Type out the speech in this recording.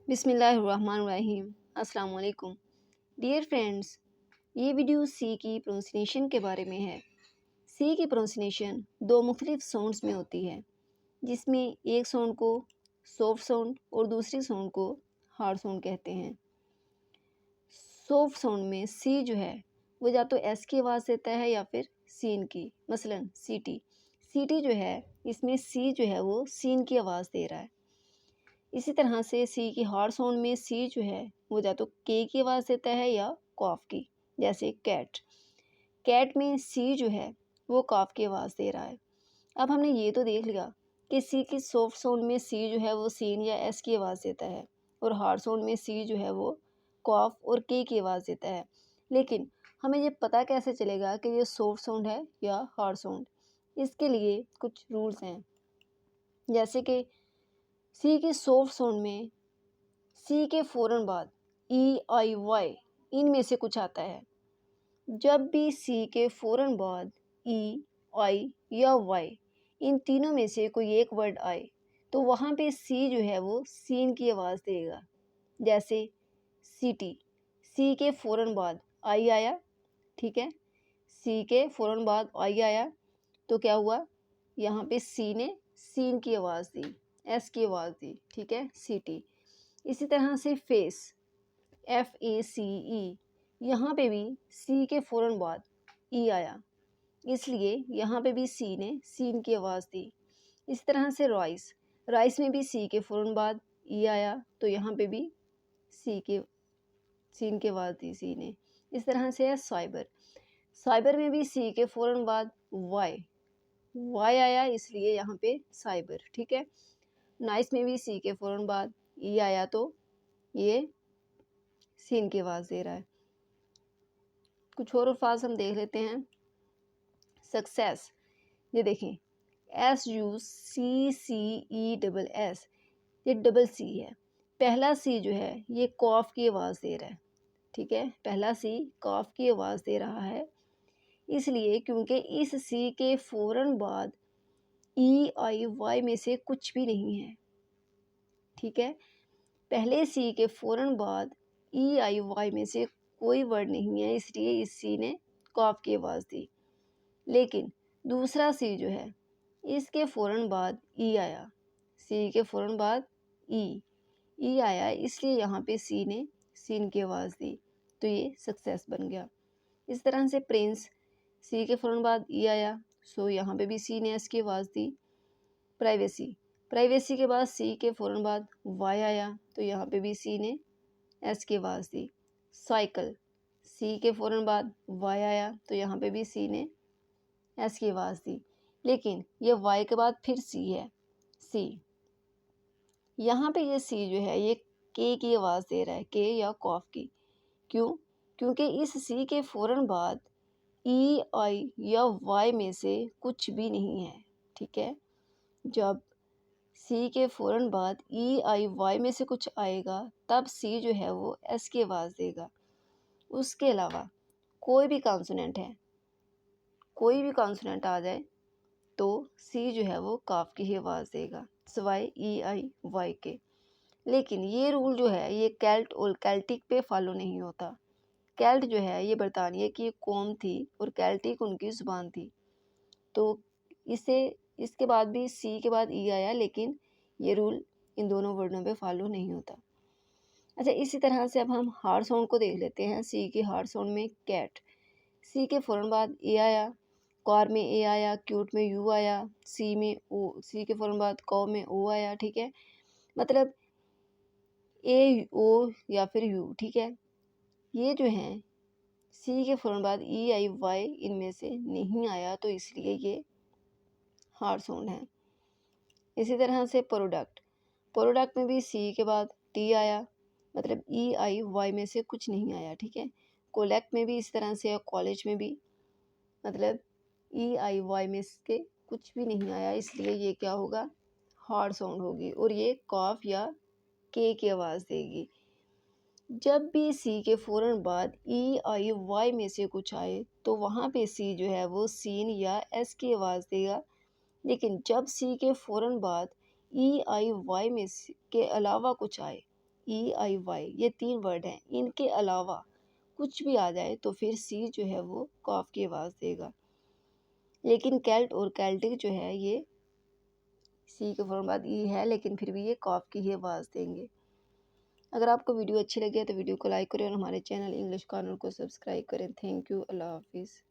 बिस्मिल्लाहिर्रहमानिर्रहीम। अस्सलाम वालेकुम डियर फ्रेंड्स। ये वीडियो सी की प्रोनंसिएशन के बारे में है। सी की प्रोनंसिएशन दो मुख्तलिफ साउंड्स में होती है, जिसमें एक साउंड को सॉफ्ट साउंड और दूसरी साउंड को हार्ड साउंड कहते हैं। सॉफ्ट साउंड में सी जो है वो या तो एस की आवाज़ देता है या फिर सीन की, मसलन सीटी। सीटी जो है इसमें सी जो है वो सीन की आवाज़ दे रहा है। इसी तरह से सी की हार्ड साउंड में सी जो है वो या तो के की आवाज़ देता है या कॉफ की, जैसे कैट। कैट में सी जो है वो कॉफ की आवाज़ दे रहा है। अब हमने ये तो देख लिया कि सी की सॉफ्ट साउंड में सी जो है वो सीन या एस की आवाज़ देता है, और हार्ड साउंड में सी जो है वो कॉफ और के की आवाज़ देता है। लेकिन हमें ये पता कैसे चलेगा कि ये सॉफ्ट साउंड है या हार्ड साउंड? इसके लिए कुछ रूल्स हैं, जैसे कि सी की सॉफ्ट साउंड में सी के फ़ौरन बाद ई आई वाई इनमें से कुछ आता है। जब भी सी के फ़ौरन बाद ई आई या वाई इन तीनों में से कोई एक वर्ड आए तो वहाँ पे सी जो है वो सीन की आवाज़ देगा, जैसे सिटी। सी के फ़ौरन बाद आई आया, ठीक है। सी के फ़ौरन बाद आई आया तो क्या हुआ, यहाँ पे सी ने सीन की आवाज़ दी, एस की आवाज़ दी, ठीक है, सिटी। इसी तरह से फेस, FACE, यहाँ पे भी सी के फ़ौरन बाद ई आया, इसलिए यहाँ पे भी सी ने सीन की आवाज़ दी। इस तरह से राइस, राइस में भी सी के फ़ौरन बाद ई आया तो यहाँ पे भी सीन की आवाज़ दी सी ने। इस तरह से है साइबर, साइबर में भी सी के फ़ौरन बाद वाई आया, इसलिए यहाँ पे साइबर, ठीक है। नाइस में भी सी के फ़ौरन बाद ई आया तो ये सीन की आवाज़ दे रहा है। कुछ और अल्फाज हम देख लेते हैं। सक्सेस, ये देखें, SUCCESS, ये डबल सी है। पहला सी जो है ये कॉफ की आवाज़ दे रहा है, ठीक है। पहला सी कॉफ की आवाज़ दे रहा है, इसलिए क्योंकि इस सी के फ़ौरन बाद EIY में से कुछ भी नहीं है, ठीक है। पहले सी के फ़ौरन बाद EIY में से कोई वर्ड नहीं है, इसलिए इस सी ने कॉफ की आवाज़ दी। लेकिन दूसरा सी जो है इसके फ़ौरन बाद ई आया, सी के फ़ौरन बाद ई आया, इसलिए यहाँ पे सी ने सीन की आवाज़ दी, तो ये सक्सेस बन गया। इस तरह से प्रिंस, सी के फ़ौरन बाद ई आया, सो यहाँ पे भी सी ने एस की आवाज़ दी। प्राइवेसी, प्राइवेसी के बाद सी के फ़ौरन बाद वाई आया, तो यहाँ पे भी सी ने एस की आवाज़ दी। साइकिल, सी के फ़ौरन बाद वाई आया, तो यहाँ पे भी सी ने एस की आवाज़ दी। लेकिन ये वाई के बाद फिर सी है, सी। यहाँ पे ये सी जो है ये के की आवाज़ दे रहा है, के या कॉफ की। क्यों? क्योंकि इस सी के फ़ौरन बाद ई आई या वाई में से कुछ भी नहीं है, ठीक है। जब सी के फ़ौरन बाद EIY में से कुछ आएगा तब सी जो है वो एस की आवाज़ देगा। उसके अलावा कोई भी कॉन्सोनेंट है, कोई भी कॉन्सोनेंट आ जाए तो सी जो है वो काफ की ही आवाज़ देगा, सिवाय EIY के। लेकिन ये रूल जो है ये कैल्ट और कैल्टिक पे फॉलो नहीं होता। कैल्ट जो है ये बरतानिया की एक कौम थी और कैल्टिक उनकी ज़ुबान थी, तो इसे इसके बाद भी सी के बाद ई आया, लेकिन ये रूल इन दोनों वर्डों पे फॉलो नहीं होता। अच्छा, इसी तरह से अब हम हार्ड साउंड को देख लेते हैं। सी की हार्ड साउंड में कैट, सी के फ़ौरन बाद ए आया, कार में ए आया, क्यूट में यू आया, सी में ओ, सी के फ़ौरन बाद कौ में ओ आया, ठीक है। मतलब ए ओ या फिर यू, ठीक है। ये जो हैं सी के फ़ौरन बाद EIY इनमें से नहीं आया, तो इसलिए ये हार्ड साउंड है। इसी तरह से प्रोडक्ट, प्रोडक्ट में भी सी के बाद टी आया, मतलब EIY में से कुछ नहीं आया, ठीक है। कोलेक्ट में भी इस तरह से, और कॉलेज में भी मतलब EIY में से कुछ भी नहीं आया, इसलिए ये क्या होगा, हार्ड साउंड होगी, और ये कॉफ या के की आवाज़ देगी। जब भी सी के फ़ौरन बाद EIY में से कुछ आए तो वहाँ पे सी जो है वो सीन या एस की आवाज़ देगा। लेकिन जब सी के फ़ौरन बाद EIY में के अलावा कुछ आए, EIY, ये 3 वर्ड हैं। इनके अलावा कुछ भी आ जाए तो फिर सी जो है वो कॉफ की आवाज़ देगा। लेकिन केल्ट और केल्टिक जो है ये सी के फौरन बाद ई है, लेकिन फिर भी ये कॉफ की ही आवाज़ देंगे। अगर आपको वीडियो अच्छी लगी है तो वीडियो को लाइक करें और हमारे चैनल इंग्लिश कॉर्नर को सब्सक्राइब करें। Thank you. अल्लाह हाफिज़।